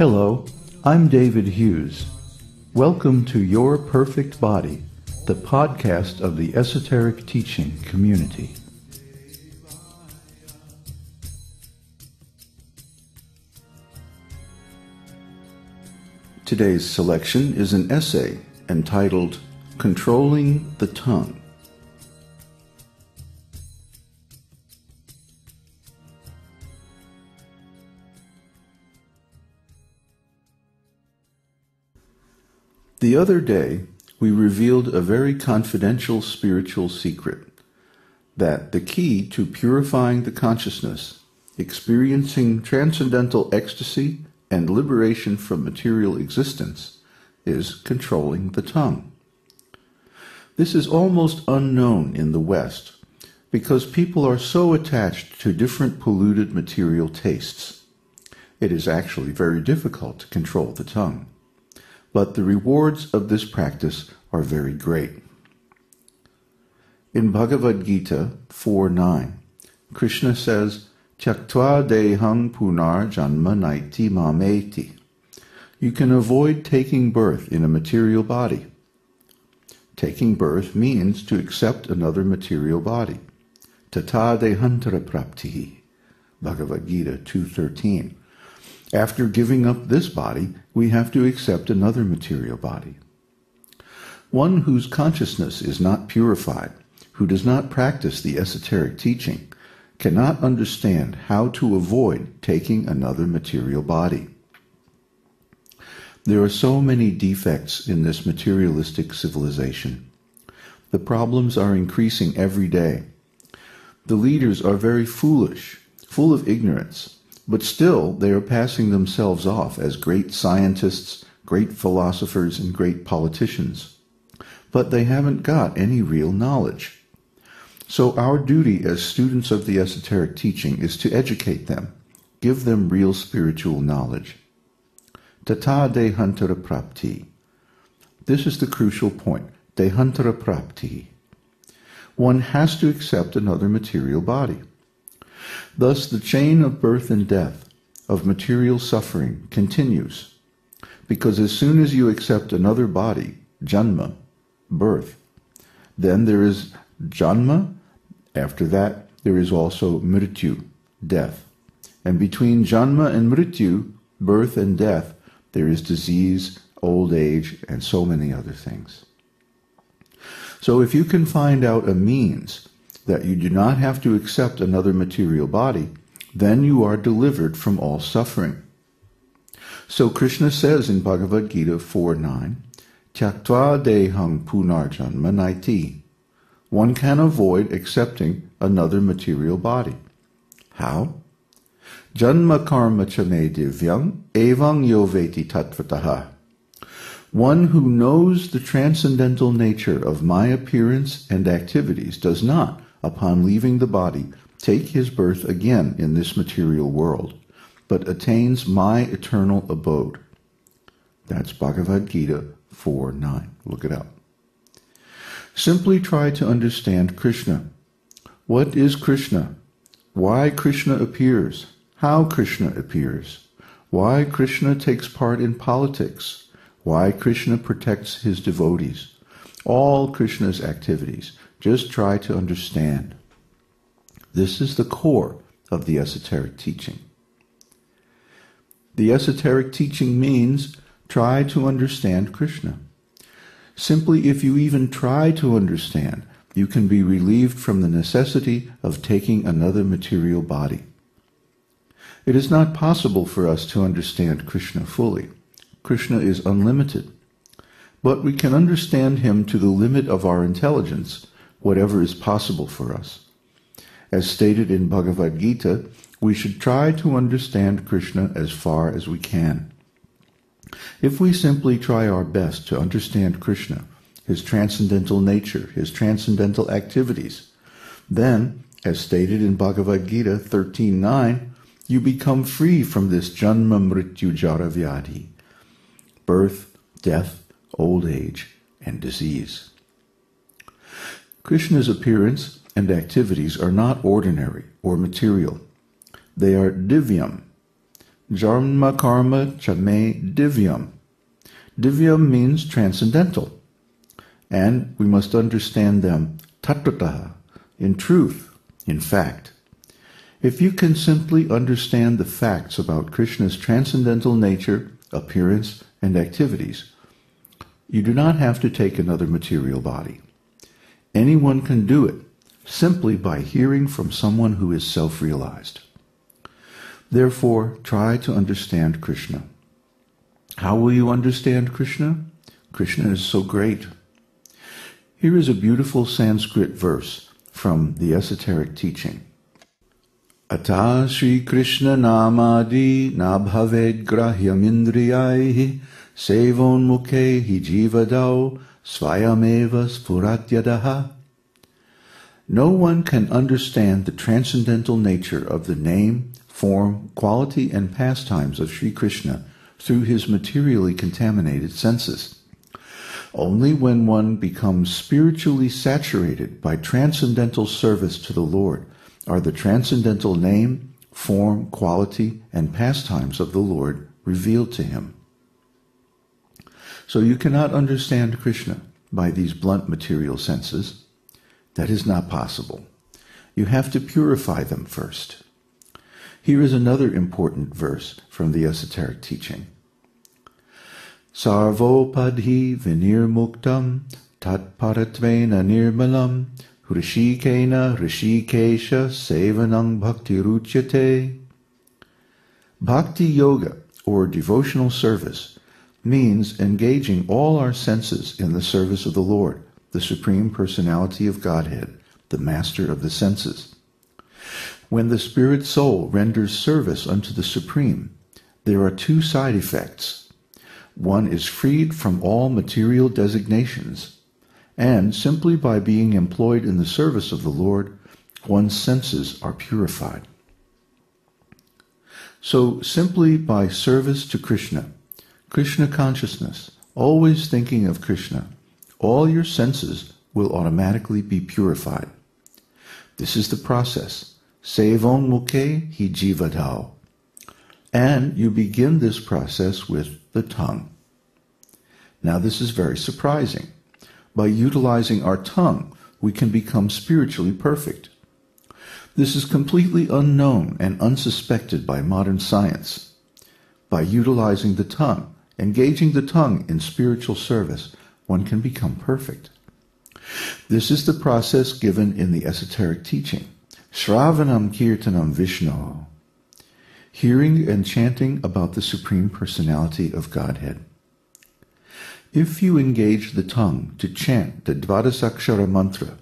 Hello, I'm David Hughes. Welcome to Your Perfect Body, the podcast of the Esoteric Teaching community. Today's selection is an essay entitled Controlling the Tongue. The other day, we revealed a very confidential spiritual secret, that the key to purifying the consciousness, experiencing transcendental ecstasy, and liberation from material existence is controlling the tongue. This is almost unknown in the West because people are so attached to different polluted material tastes. It is actually very difficult to control the tongue. But the rewards of this practice are very great. In Bhagavad Gita 4:9, Krishna says, Tyaktva dehang punar janma naiti mameti. You can avoid taking birth in a material body. Taking birth means to accept another material body. Tata dehantara praptihi. Bhagavad Gita 2:13. After giving up this body, we have to accept another material body. One whose consciousness is not purified, who does not practice the esoteric teaching, cannot understand how to avoid taking another material body. There are so many defects in this materialistic civilization. The problems are increasing every day. The leaders are very foolish, full of ignorance, but still they are passing themselves off as great scientists, great philosophers, and great politicians. But they haven't got any real knowledge. So our duty as students of the esoteric teaching is to educate them, give them real spiritual knowledge. Tata dehantara prapti. This is the crucial point, dehantara prapti. One has to accept another material body. Thus, the chain of birth and death, of material suffering, continues, because as soon as you accept another body, janma, birth, then there is janma, after that there is also mrityu, death. And between janma and mrityu, birth and death, there is disease, old age, and so many other things. So if you can find out a means that you do not have to accept another material body, then you are delivered from all suffering. So Krishna says in Bhagavad Gita 4:9, Tyaktva dehang punarjanma naiti. One can avoid accepting another material body. How? Janma karma chame divyam evang yoveti tattvataha. One who knows the transcendental nature of my appearance and activities does not, upon leaving the body, take his birth again in this material world, but attains my eternal abode. That's Bhagavad Gita 4:9. Look it up. Simply try to understand Krishna. What is Krishna? Why Krishna appears? How Krishna appears? Why Krishna takes part in politics? Why Krishna protects his devotees? All Krishna's activities. Just try to understand. This is the core of the esoteric teaching. The esoteric teaching means try to understand Krishna. Simply, if you even try to understand, you can be relieved from the necessity of taking another material body. It is not possible for us to understand Krishna fully. Krishna is unlimited. But we can understand him to the limit of our intelligence, whatever is possible for us. As stated in Bhagavad Gita, we should try to understand Krishna as far as we can. If we simply try our best to understand Krishna, his transcendental nature, his transcendental activities, then, as stated in Bhagavad Gita 13:9, you become free from this janma mrityu jara vyadhi, birth, death, old age, and disease. Krishna's appearance and activities are not ordinary or material. They are divyam. Jarma karma chame divyam. Divyam means transcendental, and we must understand them tattvataha, in truth, in fact. If you can simply understand the facts about Krishna's transcendental nature, appearance, and activities, you do not have to take another material body. Anyone can do it simply by hearing from someone who is self-realized. Therefore, try to understand Krishna. How will you understand Krishna? Krishna is so great. Here is a beautiful Sanskrit verse from the esoteric teaching. Ata Shri Krishna Namadi Nabhaved Grahyam Indriyaihi Sevon Mukhehi Jivadau Svayameva Spuratyadaha. No one can understand the transcendental nature of the name, form, quality, and pastimes of Sri Krishna through his materially contaminated senses. Only when one becomes spiritually saturated by transcendental service to the Lord are the transcendental name, form, quality, and pastimes of the Lord revealed to him. So you cannot understand Krishna by these blunt material senses. That is not possible. You have to purify them first. Here is another important verse from the esoteric teaching. Sarvopadhi vinirmuktam tatparatvena nirmalam hrishikena hrishikesha sevanang bhaktiruchyate. Bhakti yoga, or devotional service, means engaging all our senses in the service of the Lord, the Supreme Personality of Godhead, the Master of the senses. When the spirit soul renders service unto the Supreme, there are two side effects. One is freed from all material designations, and simply by being employed in the service of the Lord, one's senses are purified. So simply by service to Krishna, Krishna consciousness, always thinking of Krishna, all your senses will automatically be purified. This is the process. Sevon mukhe hi jivadao. And you begin this process with the tongue. Now this is very surprising. By utilizing our tongue, we can become spiritually perfect. This is completely unknown and unsuspected by modern science. By utilizing the tongue, engaging the tongue in spiritual service, one can become perfect. This is the process given in the esoteric teaching. Shravanam Kirtanam Vishnu. Hearing and chanting about the Supreme Personality of Godhead. If you engage the tongue to chant the Dvadasakshara mantra,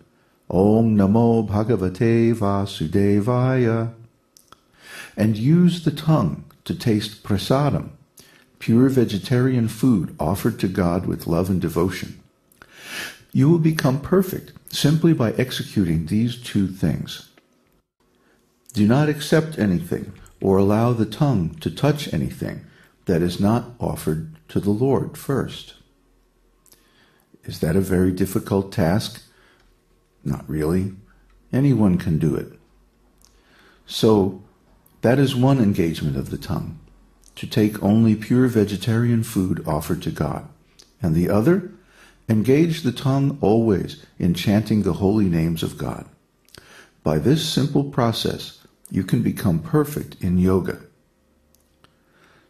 Om Namo Bhagavate Vasudevaya, and use the tongue to taste prasadam, pure vegetarian food offered to God with love and devotion, you will become perfect simply by executing these two things. Do not accept anything or allow the tongue to touch anything that is not offered to the Lord first. Is that a very difficult task? Not really. Anyone can do it. So, that is one engagement of the tongue, to take only pure vegetarian food offered to God. And the other, engage the tongue always in chanting the holy names of God. By this simple process, you can become perfect in yoga.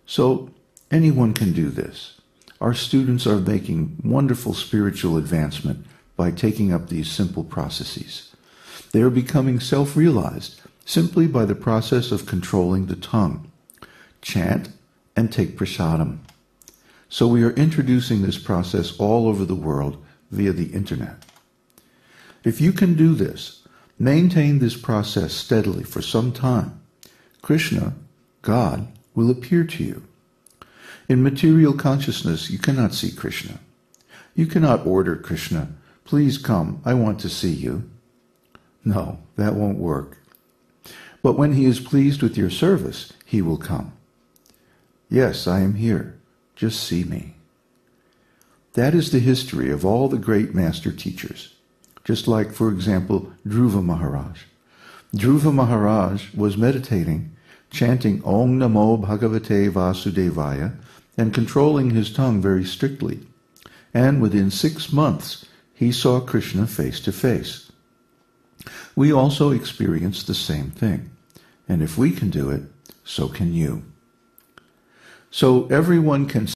So, anyone can do this. Our students are making wonderful spiritual advancement by taking up these simple processes. They are becoming self-realized simply by the process of controlling the tongue. Chant and take prasadam. So we are introducing this process all over the world via the internet. If you can do this, maintain this process steadily for some time, Krishna, God, will appear to you. In material consciousness, you cannot see Krishna. You cannot order Krishna, please come, I want to see you. No, that won't work. But when he is pleased with your service, he will come. Yes, I am here. Just see me. That is the history of all the great master teachers. Just like, for example, Dhruva Maharaj. Dhruva Maharaj was meditating chanting Om Namo Bhagavate Vasudevaya and controlling his tongue very strictly. And within 6 months, he saw Krishna face to face. We also experience the same thing. And if we can do it, so can you. So everyone can